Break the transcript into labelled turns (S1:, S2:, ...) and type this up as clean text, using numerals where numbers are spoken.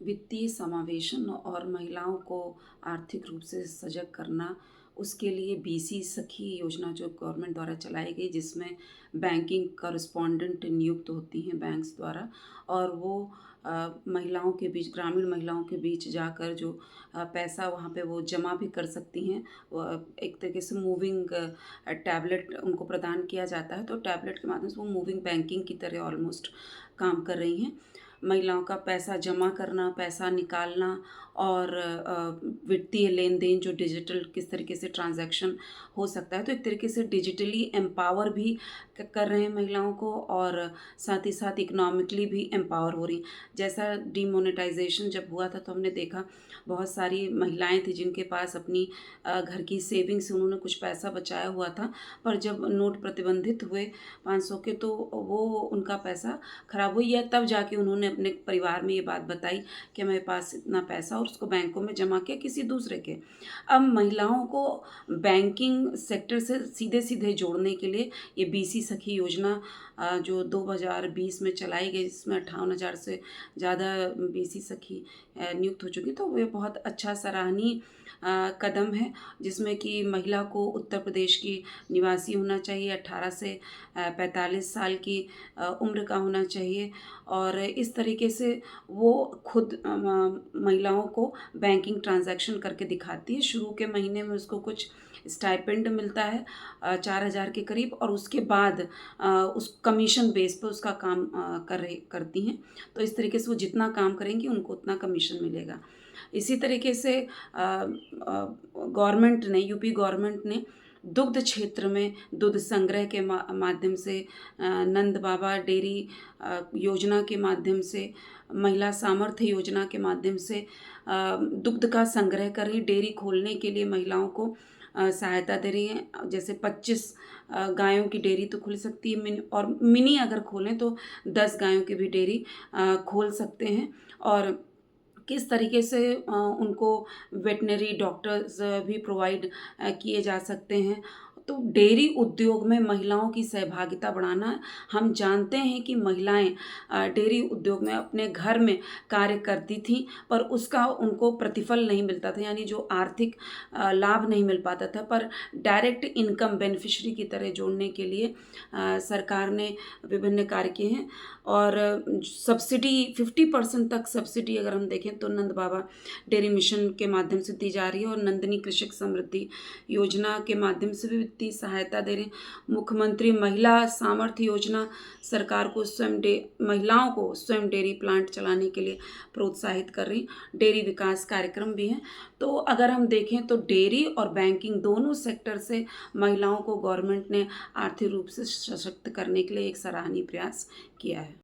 S1: वित्तीय समावेशन और महिलाओं को आर्थिक रूप से सजग करना, उसके लिए बीसी सखी योजना जो गवर्नमेंट द्वारा चलाई गई, जिसमें बैंकिंग कॉरेस्पॉन्डेंट नियुक्त होती हैं बैंक्स द्वारा, और वो महिलाओं के बीच, ग्रामीण महिलाओं के बीच जाकर जो पैसा वहाँ पे वो जमा भी कर सकती हैं। एक तरीके से मूविंग टैबलेट उनको प्रदान किया जाता है, तो टैबलेट के माध्यम से वो मूविंग बैंकिंग की तरह ऑलमोस्ट काम कर रही हैं। महिलाओं का पैसा जमा करना, पैसा निकालना और वित्तीय लेन-देन जो डिजिटल किस तरीके से ट्रांज़ैक्शन हो सकता है, तो एक तरीके से डिजिटली एम्पावर भी कर रहे हैं महिलाओं को, और साथ ही साथ इकोनॉमिकली भी एम्पावर हो रही हैं। जैसा डिमोनेटाइज़ेशन जब हुआ था, तो हमने देखा बहुत सारी महिलाएँ थी जिनके पास अपनी घर की सेविंग से उन्होंने कुछ पैसा बचाया हुआ था, पर जब नोट प्रतिबंधित हुए 500 के, तो वो उनका पैसा खराब हुई, या तब जाके उन्होंने अपने परिवार में ये बात बताई कि मेरे पास इतना पैसा, और उसको बैंकों में जमा किया किसी दूसरे के। अब महिलाओं को बैंकिंग सेक्टर से सीधे-सीधे जोड़ने के लिए ये बीसी सखी योजना जो 2020 में चलाई गई, जिसमें 58,000 से ज़्यादा बीसी सखी नियुक्त हो चुकी, तो ये बहुत अच्छा सराहनीय कदम है, जिसमें कि महिला को उत्तर प्रदेश की निवासी होना चाहिए, 18 से 45 साल की उम्र का होना चाहिए, और इस तरीके से वो खुद महिलाओं को बैंकिंग ट्रांजैक्शन करके दिखाती है। शुरू के महीने में उसको कुछ स्टाइपेंड मिलता है 4,000 के करीब, और उसके बाद उस कमीशन बेस पे उसका काम करती हैं। तो इस तरीके से वो जितना काम करेंगी उनको उतना कमीशन मिलेगा। इसी तरीके से गवर्नमेंट ने, यूपी गवर्नमेंट ने दुग्ध क्षेत्र में दुग्ध संग्रह के माध्यम से, नंद बाबा डेयरी योजना के माध्यम से, महिला सामर्थ्य योजना के माध्यम से दुग्ध का संग्रह कर रही, डेयरी खोलने के लिए महिलाओं को सहायता दे रही हैं। जैसे 25 गायों की डेयरी तो खुल सकती है, और मिनी अगर खोलें तो 10 गायों की भी डेयरी खोल सकते हैं। और किस तरीके से उनको वेटनरी डॉक्टर्स भी प्रोवाइड किए जा सकते हैं। तो डेयरी उद्योग में महिलाओं की सहभागिता बढ़ाना, हम जानते हैं कि महिलाएं डेयरी उद्योग में अपने घर में कार्य करती थीं, पर उसका उनको प्रतिफल नहीं मिलता था, यानी जो आर्थिक लाभ नहीं मिल पाता था, पर डायरेक्ट इनकम बेनिफिशरी की तरह जोड़ने के लिए सरकार ने विभिन्न कार्य किए हैं। और सब्सिडी 50% तक सब्सिडी अगर हम देखें तो नंद बाबा डेयरी मिशन के माध्यम से दी जा रही है, और नंदिनी कृषक समृद्धि योजना के माध्यम से भी वित्तीय सहायता दे रहे हैं। मुख्यमंत्री महिला सामर्थ्य योजना सरकार को महिलाओं को स्वयं डेयरी प्लांट चलाने के लिए प्रोत्साहित कर रही, डेयरी विकास कार्यक्रम भी हैं। तो अगर हम देखें तो डेयरी और बैंकिंग दोनों सेक्टर से महिलाओं को गवर्नमेंट ने आर्थिक रूप से सशक्त करने के लिए एक सराहनीय प्रयास किया है।